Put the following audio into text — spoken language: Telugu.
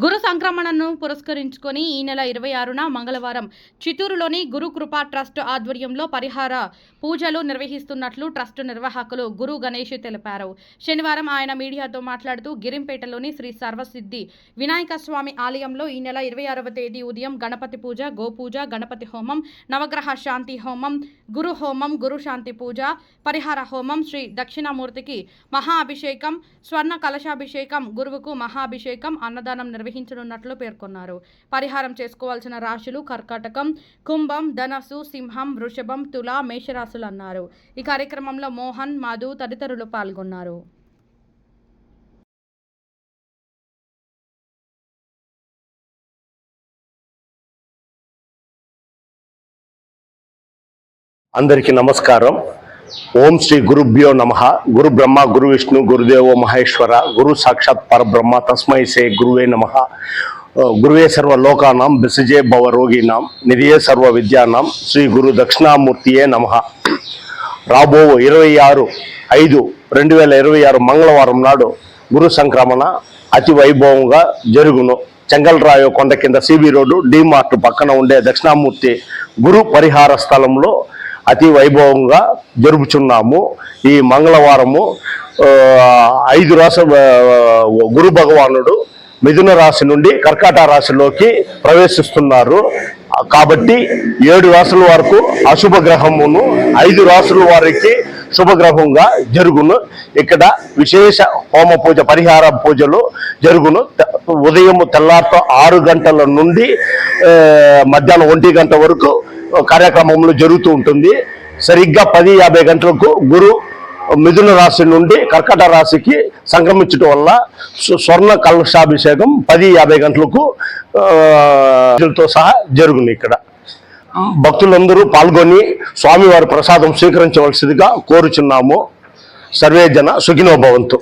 గురు సంక్రమణను పురస్కరించుకొని ఈ నెల 26న మంగళవారం చిత్తూరులోని గురు కృపా ట్రస్ట్ ఆధ్వర్యంలో పరిహార పూజలు నిర్వహిస్తున్నట్లు ట్రస్ట్ నిర్వాహకులు గురు గణేష్ తెలిపారు. శనివారం ఆయన మీడియాతో మాట్లాడుతూ గిరింపేటలోని శ్రీ సర్వసిద్ధి వినాయక స్వామి ఆలయంలో ఈ నెల 26వ తేదీ ఉదయం గణపతి పూజ, గోపూజ, గణపతి హోమం, నవగ్రహ శాంతి హోమం, గురు హోమం, గురు శాంతి పూజ, పరిహార హోమం, శ్రీ దక్షిణామూర్తికి మహా అభిషేకం, స్వర్ణ కలశాభిషేకం, గురువుకు మహాభిషేకం, అన్నదానం నిర్వహించనున్నట్లు పేర్కొన్నారు. పరిహారం చేసుకోవాల్సిన రాశులు కర్కాటకం, కుంభం, ధనస్సు, సింహం, వృషభం, తుల, మేషరాశులు అన్నారు. ఈ కార్యక్రమంలో మోహన్, మధు తదితరులు పాల్గొన్నారు. అందరికీ నమస్కారం. ఓం శ్రీ గురుభ్యో నమః. గురు బ్రహ్మ, గురు విష్ణు, గురుదేవో మహేశ్వర, గురు సాక్షాత్ పరబ్రహ్మ, తస్మై శ్రీ గురువే నమః. గురువే సర్వ లోకానాం, బిసజే భవ రోగినాం, నిధియే సర్వ విద్యానాం, శ్రీ గురు దక్షిణామూర్తియే నమః. రాబో 26/5/2026 మంగళవారం నాడు గురు సంక్రమణ అతి వైభవంగా జరుగును. చెంగల్రాయో కొండ కింద సిబి రోడ్డు డిమార్ట్ పక్కన ఉండే దక్షిణామూర్తి గురు పరిహార స్థలంలో అతి వైభవంగా జరుపుచున్నాము. ఈ మంగళవారము 5 రాశి గురు భగవానుడు మిథున రాశి నుండి కర్కాట రాశిలోకి ప్రవేశిస్తున్నారు. కాబట్టి 7 రాశుల వరకు అశుభ గ్రహమును, 5 రాశుల వారికి శుభగ్రహంగా జరుగును. ఇక్కడ విశేష హోమ పూజ, పరిహార పూజలు జరుగును. ఉదయం తెల్లారితో 6 గంటల నుండి మధ్యాహ్నం 1 గంట వరకు కార్యక్రమంలో జరుగుతూ ఉంటుంది. సరిగ్గా 10:50 గంటలకు గురు మిథున రాశి నుండి కర్కట రాశికి సంక్రమించడం వల్ల స్వర్ణ కలశాభిషేకం 10:50 గంటలకు సహా జరుగును. ఇక్కడ భక్తులందరూ పాల్గొని స్వామివారి ప్రసాదం స్వీకరించవలసిందిగా కోరుచున్నాము. సర్వే జన సుఖినో భవంతు.